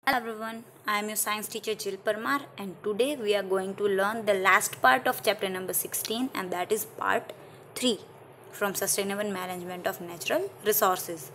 Hello everyone, I am your science teacher Jill Parmar and today we are going to learn the last part of chapter number 16 and that is part 3 from Sustainable Management of Natural Resources.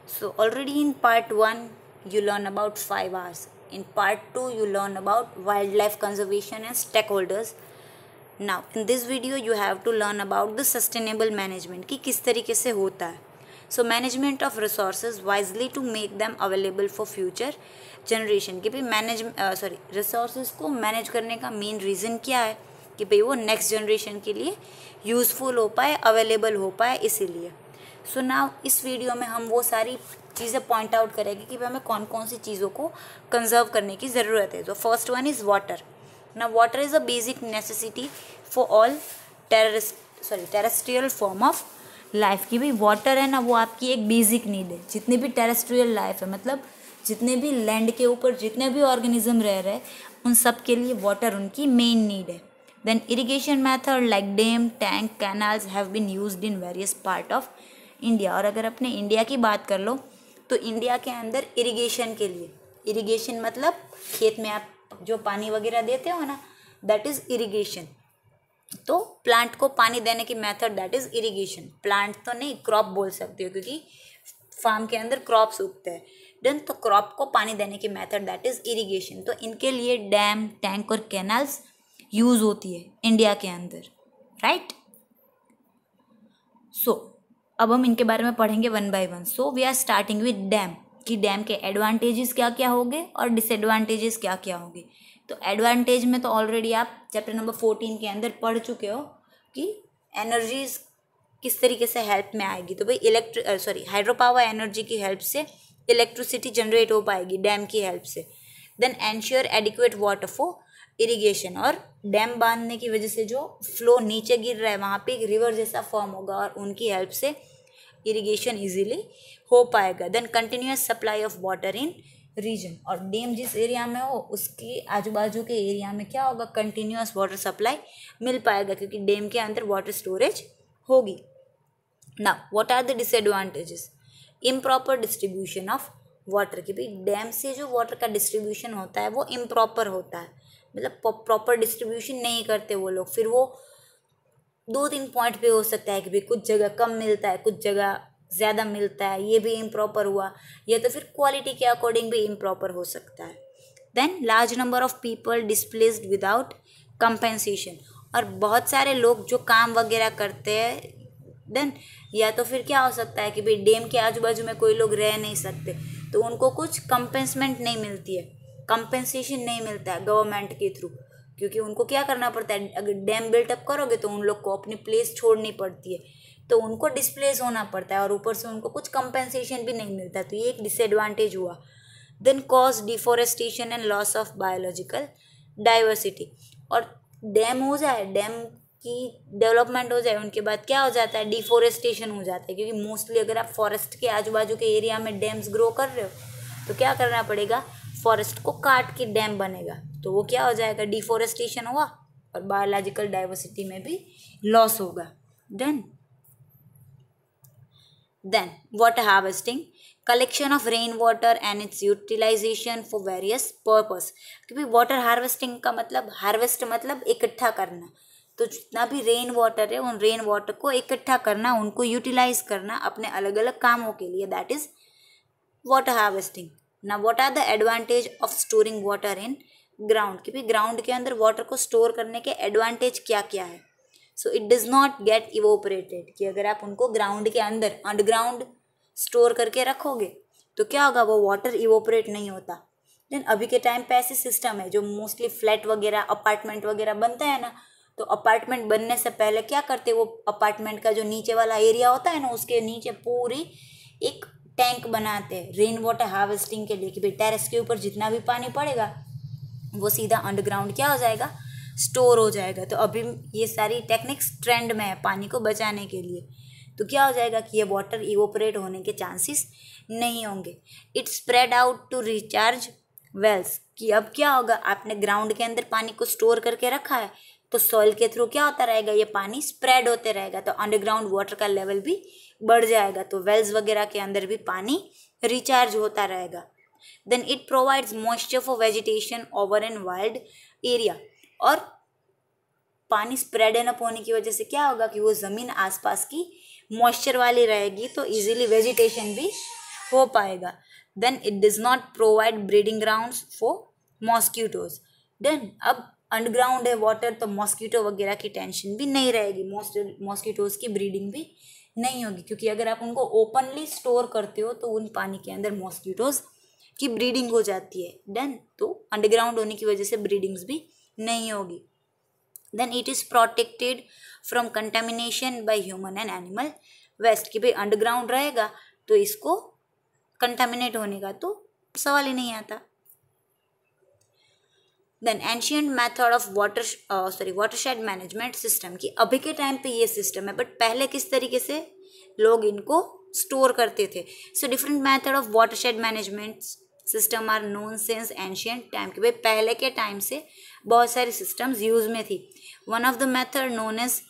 So already in part 1 you learn about 5 R's. In part 2 you learn about wildlife conservation and stakeholders. Now in this video you have to learn about the sustainable management कि किस तरीके से होता है. So management of resources wisely to make them available for future generation कि भाई resources को manage करने का मेन रीज़न क्या है कि भाई वो नेक्स्ट जनरेशन के लिए यूज़फुल हो पाए, अवेलेबल हो पाए, इसीलिए. सो नाउ इस वीडियो में हम वो सारी चीज़ें पॉइंट आउट करेंगे कि भाई हमें कौन कौन सी चीज़ों को कंजर्व करने की ज़रूरत है. तो फर्स्ट वन इज़ वाटर. ना water is a basic necessity for all terrestrial form of life की. भी वाटर है ना, वो आपकी एक बेसिक नीड है. जितनी भी टेरेस्ट्रियल लाइफ है, मतलब जितने भी लैंड के ऊपर जितने भी ऑर्गेनिज्म रह रहे हैं, उन सब के लिए वाटर उनकी मेन नीड है. Then irrigation method like dam, tank, canals have been used in various part of India. और अगर अपने इंडिया की बात कर लो तो इंडिया के अंदर इरिगेशन के लिए, इरिगेशन मतलब खेत में आप जो पानी वगैरह देते हो ना, दैट इज़ इरिगेशन. तो प्लांट को पानी देने की method that is irrigation. Plant तो नहीं, क्रॉप बोल सकते हो क्योंकि फार्म के अंदर क्रॉप्स उगते हैं. देन तो क्रॉप को पानी देने की मेथड दैट इज़ इरिगेशन. तो इनके लिए डैम, टैंक और कैनाल्स यूज़ होती है इंडिया के अंदर, राइट. सो अब हम इनके बारे में पढ़ेंगे one by one. So we are starting with dam कि डैम के एडवांटेजेस क्या क्या होंगे और डिसएडवांटेजेस क्या क्या होंगे. तो एडवांटेज में तो ऑलरेडी आप चैप्टर नंबर 14 के अंदर पढ़ चुके हो कि एनर्जी किस तरीके से हेल्प में आएगी. तो भाई हाइड्रो पावर एनर्जी की हेल्प से इलेक्ट्रिसिटी जनरेट हो पाएगी डैम की हेल्प से. Then ensure adequate water for irrigation. और डैम बांधने की वजह से जो फ्लो नीचे गिर रहा है वहाँ पे एक रिवर जैसा फॉर्म होगा और उनकी हेल्प से इरिगेशन इजीली हो पाएगा. Then continuous supply of water in region. और डैम जिस एरिया में हो उसके आजू बाजू के एरिया में क्या होगा, कंटिन्यूस वाटर सप्लाई मिल पाएगा क्योंकि डैम के अंदर वाटर स्टोरेज होगी. Now what are the disadvantages. Improper distribution of water. कि भाई डैम से जो वाटर का डिस्ट्रीब्यूशन होता है वो इम्प्रॉपर होता है, मतलब प्रॉपर डिस्ट्रीब्यूशन नहीं करते वो लोग. फिर वो 2-3 पॉइंट पे हो सकता है कि भाई कुछ जगह कम मिलता है, कुछ जगह ज़्यादा मिलता है, ये भी इम्प्रॉपर हुआ. या तो फिर क्वालिटी के अकॉर्डिंग भी इम्प्रॉपर हो सकता है. Then large number of people displaced without compensation. और बहुत सारे लोग जो काम वगैरह करते हैं. देन या तो फिर क्या हो सकता है कि भाई डैम के आजू बाजू में कोई लोग रह नहीं सकते तो उनको कुछ कंपेंसमेंट नहीं मिलती है, कंपेंसेशन नहीं मिलता है गवर्नमेंट के थ्रू. क्योंकि उनको क्या करना पड़ता है, अगर डैम बिल्टअप करोगे तो उन लोग को अपनी प्लेस छोड़नी पड़ती है, तो उनको डिस्प्लेस होना पड़ता है और ऊपर से उनको कुछ कंपेंसेशन भी नहीं मिलता. तो ये एक डिसएडवांटेज हुआ. Then cause deforestation and loss of biological diversity. और डैम हो जाए, डैम की डेवलपमेंट हो जाए, उनके बाद क्या हो जाता है, डिफॉरेस्टेशन हो जाता है. क्योंकि मोस्टली अगर आप फॉरेस्ट के आजू बाजू के एरिया में डैम्स ग्रो कर रहे हो तो क्या करना पड़ेगा, फॉरेस्ट को काट के डैम बनेगा. तो वो क्या हो जाएगा, डिफॉरेस्टेशन हुआ और बायोलॉजिकल डाइवर्सिटी में भी लॉस होगा. Then water harvesting. Collection of rain water and its utilisation for various purpose. क्योंकि वाटर हार्वेस्टिंग का मतलब, हार्वेस्ट मतलब इकट्ठा करना. तो जितना भी रेन वाटर है उन रेन वाटर को इकट्ठा करना, उनको यूटिलाइज करना अपने अलग अलग कामों के लिए, दैट इज वाटर हार्वेस्टिंग. ना what are the advantage of storing water in ground. क्योंकि ग्राउंड के अंदर वाटर को स्टोर करने के एडवांटेज क्या क्या है. So it does not gate evaporated. कि अगर आप उनको ग्राउंड के अंदर अंडरग्राउंड स्टोर करके रखोगे तो क्या होगा, वो वाटर इवोपरेट नहीं होता. देन अभी के टाइम पे ऐसे सिस्टम है जो मोस्टली फ्लैट वगैरह अपार्टमेंट वगैरह बनता है ना, तो अपार्टमेंट बनने से पहले क्या करते हैं, वो अपार्टमेंट का जो नीचे वाला एरिया होता है ना, उसके नीचे पूरी एक टैंक बनाते हैं रेन वाटर हार्वेस्टिंग के लिए. कि भाई टेरेस के ऊपर जितना भी पानी पड़ेगा वो सीधा अंडरग्राउंड क्या हो जाएगा, स्टोर हो जाएगा. तो अभी ये सारी टेक्निक्स ट्रेंड में है पानी को बचाने के लिए. तो क्या हो जाएगा कि ये वाटर इवोपरेट होने के चांसेस नहीं होंगे. It spread out to recharge wells. कि अब क्या होगा, आपने ग्राउंड के अंदर पानी को स्टोर करके रखा है तो सॉइल के थ्रू क्या होता रहेगा, ये पानी स्प्रेड होते रहेगा. तो अंडरग्राउंड वाटर का लेवल भी बढ़ जाएगा. तो वेल्स वगैरह के अंदर भी पानी रिचार्ज होता रहेगा. Then it provides moisture for vegetation over an wild area. और पानी स्प्रेड एन अप होने की वजह से क्या होगा कि वो ज़मीन आसपास की मॉइस्चर वाली रहेगी, तो इजीली वेजिटेशन भी हो पाएगा। Then it does not provide breeding grounds for mosquitoes. Then अब अंडरग्राउंड है वाटर, तो मॉस्किटो वगैरह की टेंशन भी नहीं रहेगी, मॉस्किटोज की ब्रीडिंग भी नहीं होगी, क्योंकि अगर आप उनको ओपनली स्टोर करते हो तो उन पानी के अंदर मॉस्किटोज की ब्रीडिंग हो जाती है। देन तो अंडरग्राउंड होने की वजह से ब्रीडिंग्स भी नहीं होगी। Then it is protected from contamination by human and animal waste, कि भाई अंडरग्राउंड रहेगा तो इसको कंटेमिनेट होने का तो सवाल ही नहीं आता। Then ancient method of watershed management system, की अभी के टाइम पे ये सिस्टम है, बट पहले किस तरीके से लोग इनको स्टोर करते थे। So different method of watershed management system are known since ancient time, कि भाई पहले के टाइम से बहुत सारी सिस्टम्स यूज में थी। One of the method known as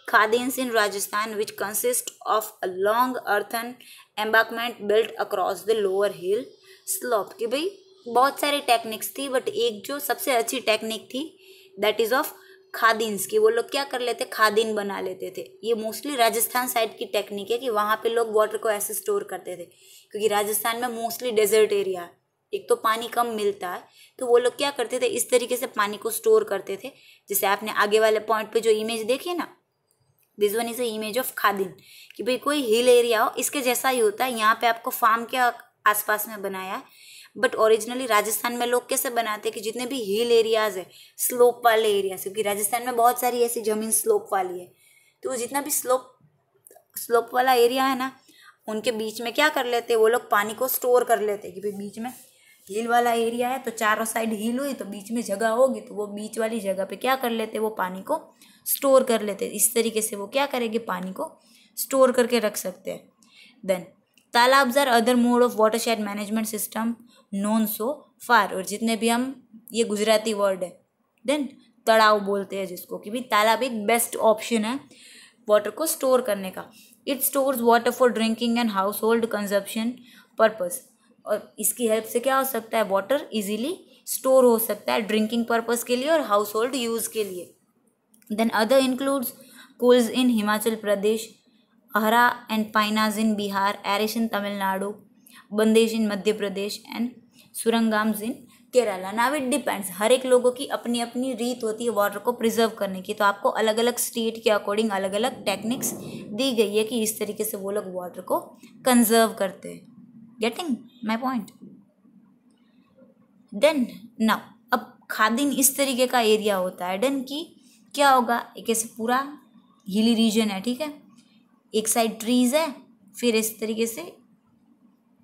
khadins in Rajasthan which consist of a long earthen embankment built across the lower hill slope, कि भाई बहुत सारी टेक्निक्स थी, बट एक जो सबसे अच्छी टेक्निक थी दैट इज़ ऑफ खादिन्स की। वो लोग क्या कर लेते, खादिन बना लेते थे। ये मोस्टली राजस्थान साइड की टेक्निक है कि वहाँ पे लोग वाटर को ऐसे स्टोर करते थे, क्योंकि राजस्थान में मोस्टली डेजर्ट एरिया है, एक तो पानी कम मिलता है, तो वो लोग क्या करते थे, इस तरीके से पानी को स्टोर करते थे। जैसे आपने आगे वाले पॉइंट पे जो इमेज देखी ना, this one is a image of khadin, कि भाई कोई हिल एरिया हो, इसके जैसा ही होता है। यहाँ पे आपको फार्म के आसपास में बनाया है, बट ओरिजिनली राजस्थान में लोग कैसे बनाते हैं कि जितने भी हिल एरियाज है, स्लोप वाले एरियाज, क्योंकि राजस्थान में बहुत सारी ऐसी ज़मीन स्लोप वाली है, तो जितना भी स्लोप वाला एरिया है ना, उनके बीच में क्या कर लेते हैं वो लोग, पानी को स्टोर कर लेते हैं। कि भाई बीच में हिल वाला एरिया है तो चारों साइड हिल हुई, तो बीच में जगह होगी, तो वो बीच वाली जगह पे क्या कर लेते, वो पानी को स्टोर कर लेते। इस तरीके से वो क्या करेंगे, पानी को स्टोर करके रख सकते हैं। Then talabs are other mode of watershed management system known so far, और जितने भी हम, ये गुजराती वर्ड है, देन तड़ाव बोलते हैं जिसको, कि भाई तालाब एक बेस्ट ऑप्शन है वाटर को स्टोर करने का। It stores water for drinking and household consumption purpose, और इसकी हेल्प से क्या हो सकता है, वाटर इजीली स्टोर हो सकता है ड्रिंकिंग पर्पज़ के लिए और हाउस होल्ड यूज़ के लिए। Then other includes kuls in Himachal Pradesh, ahara and pynes in Bihar, eris in Tamil Nadu, bundhis in Madhya Pradesh and surangams in Kerala. Now it depends, हर एक लोगों की अपनी अपनी रीत होती है वाटर को प्रिजर्व करने की, तो आपको अलग अलग स्टेट के अकॉर्डिंग अलग अलग टेक्निक्स दी गई है कि इस तरीके से वो लोग वाटर को कंजर्व करते हैं। Getting my point? Then now अब खादिन इस तरीके का एरिया होता है, देन की क्या होगा, एक ऐसे पूरा हिली रीजन है, ठीक है, एक साइड ट्रीज है, फिर इस तरीके से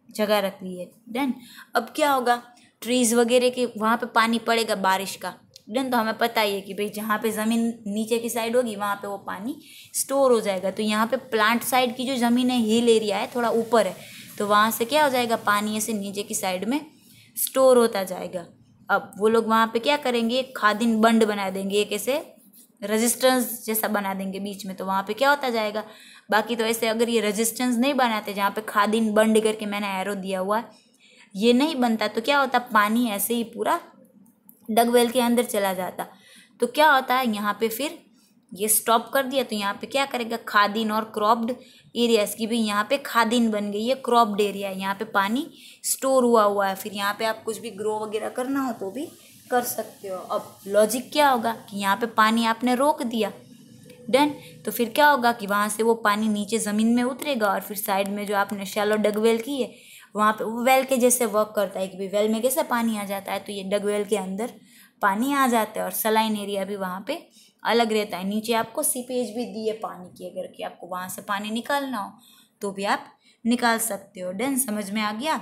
जगह रख ली है। देन अब क्या होगा, ट्रीज वगैरह के वहाँ पे पानी पड़ेगा बारिश का, देन तो हमें पता ही है कि भाई जहाँ पे ज़मीन नीचे की साइड होगी वहाँ पे वो पानी स्टोर हो जाएगा। तो यहाँ पे प्लांट साइड की जो ज़मीन है, हिल एरिया है, थोड़ा ऊपर है, तो वहाँ से क्या हो जाएगा, पानी ऐसे नीचे की साइड में स्टोर होता जाएगा। अब वो लोग वहाँ पे क्या करेंगे, एक खादिन बंड बना देंगे, एक ऐसे रेजिस्टेंस जैसा बना देंगे बीच में, तो वहाँ पे क्या होता जाएगा। बाकी तो ऐसे अगर ये रेजिस्टेंस नहीं बनाते, जहाँ पे खादिन बंड करके मैंने एरो दिया हुआ है, ये नहीं बनता, तो क्या होता, पानी ऐसे ही पूरा डगवेल के अंदर चला जाता। तो क्या होता है, यहाँ पे फिर ये स्टॉप कर दिया, तो यहाँ पे क्या करेगा, खादिन और क्रॉप्ड एरियाज की भी यहाँ पे खादिन बन गई है, क्रॉप्ड एरिया है, यहाँ पे पानी स्टोर हुआ है, फिर यहाँ पे आप कुछ भी ग्रो वगैरह करना हो तो भी कर सकते हो। अब लॉजिक क्या होगा कि यहाँ पे पानी आपने रोक दिया, डन, तो फिर क्या होगा कि वहाँ से वो पानी नीचे ज़मीन में उतरेगा, और फिर साइड में जो आपने शैलो डगवेल की है वहाँ पे वो वेल के जैसे वर्क करता है कि भाई वेल में कैसे पानी आ जाता है, तो ये डगवेल के अंदर पानी आ जाता है, और सलाइन एरिया भी वहाँ पे अलग रहता है। नीचे आपको सीपेज भी दी है पानी की, अगर कि आपको वहाँ से पानी निकालना हो तो भी आप निकाल सकते हो। डन, समझ में आ गया?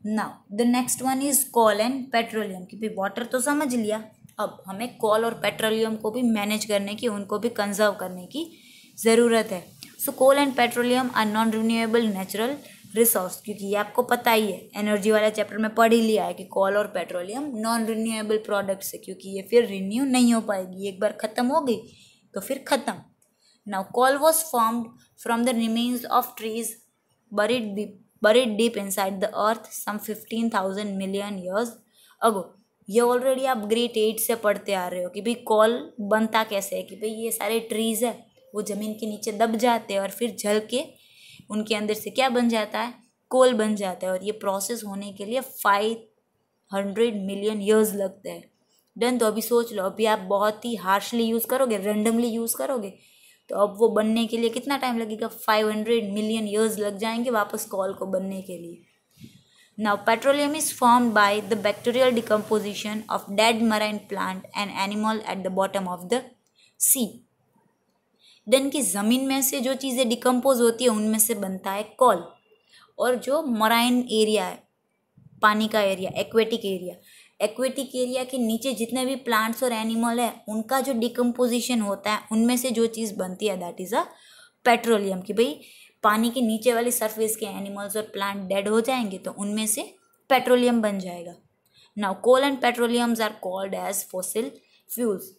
Now the next one is coal and petroleum, कि भाई वाटर तो समझ लिया, अब हमें कोल और पेट्रोलियम को भी मैनेज करने की, उनको भी कंजर्व करने की ज़रूरत है। So coal and petroleum are non renewable natural resource, क्योंकि ये आपको पता ही है, एनर्जी वाले चैप्टर में पढ़ ही लिया है कि कोल और पेट्रोलियम नॉन रिन्यूएबल प्रोडक्ट्स है, क्योंकि ये फिर रिन्यू नहीं हो पाएगी, एक बार ख़त्म हो गई तो फिर ख़त्म। Now coal was formed from the remains of trees buried buried deep inside the earth some 15,000 million years ago। ये ऑलरेडी आप ग्रेड 8 से पढ़ते आ रहे हो कि भाई कोल बनता कैसे है, कि भाई ये सारे ट्रीज है वो ज़मीन के नीचे दब जाते हैं और फिर जल के उनके अंदर से क्या बन जाता है, कोल बन जाता है। और ये प्रोसेस होने के लिए 500 मिलियन ईयर्स लगते हैं। डन। तो अभी सोच लो, अभी आप बहुत ही हार्शली यूज़ करोगे, रेंडमली यूज़ करोगे, तो अब वो बनने के लिए कितना टाइम लगेगा, 500 मिलियन ईयर्स लग जाएंगे वापस कॉल को बनने के लिए। Now petroleum is formed by the bacterial decomposition of dead marine plant and animal at the bottom of the sea. Then की ज़मीन में से जो चीज़ें डिकम्पोज होती है उनमें से बनता है कॉल। और जो मराइन एरिया है, पानी का एरिया, एक्वेटिक एरिया के नीचे जितने भी प्लांट्स और एनिमल है उनका जो डिकम्पोजिशन होता है उनमें से जो चीज़ बनती है दैट इज़ अ पेट्रोलियम। कि भाई पानी के नीचे वाली सरफेस के एनिमल्स और प्लांट डेड हो जाएंगे तो उनमें से पेट्रोलियम बन जाएगा। Now coal and petroleums are called as fossil fuels.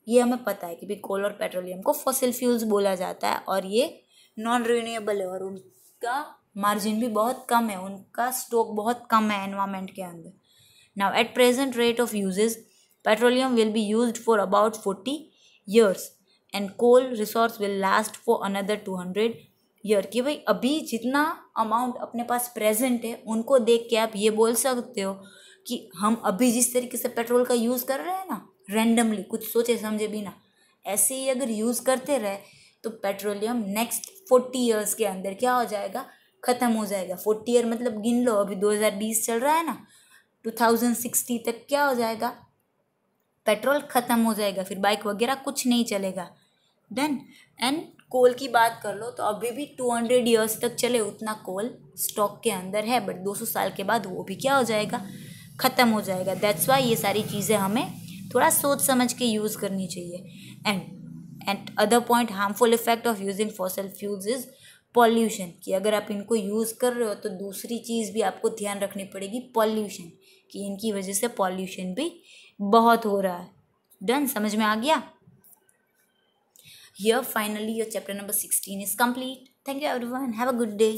ये हमें पता है कि भाई कोल और पेट्रोलियम को फॉसिल फ्यूल्स बोला जाता है और ये नॉन रिन्यूएबल है और उनका मार्जिन भी बहुत कम है, उनका स्टॉक बहुत कम है एनवायरमेंट के अंदर। Now at present rate of uses petroleum will be used for about 40 years and coal resource will last for another 200 year। कि भाई अभी जितना अमाउंट अपने पास प्रेजेंट है उनको देख के आप ये बोल सकते हो कि हम अभी जिस तरीके से पेट्रोल का यूज़ कर रहे हैं ना, रेंडमली कुछ सोचे समझे बिना, ऐसे ही अगर यूज़ करते रहे तो पेट्रोलियम नेक्स्ट 40 years के अंदर क्या हो जाएगा, ख़त्म हो जाएगा। 40 year मतलब गिन लो, अभी 2020 चल रहा है ना, 2060 तक क्या हो जाएगा, पेट्रोल ख़त्म हो जाएगा, फिर बाइक वगैरह कुछ नहीं चलेगा। देन एंड कोल की बात कर लो तो अभी भी 200 years तक चले उतना कोल स्टॉक के अंदर है, बट 200 साल के बाद वो भी क्या हो जाएगा, ख़त्म हो जाएगा। दैट्स वाई ये सारी चीज़ें हमें थोड़ा सोच समझ के यूज़ करनी चाहिए। And other point harmful effect of using fossil fuels is pollution. कि अगर आप इनको यूज़ कर रहे हो तो दूसरी चीज़ भी आपको ध्यान रखनी पड़ेगी, पॉल्यूशन, कि इनकी वजह से पॉल्यूशन भी बहुत हो रहा है। डन, समझ में आ गया। Here finally your chapter number 16 is complete. Thank you everyone. Have a good day.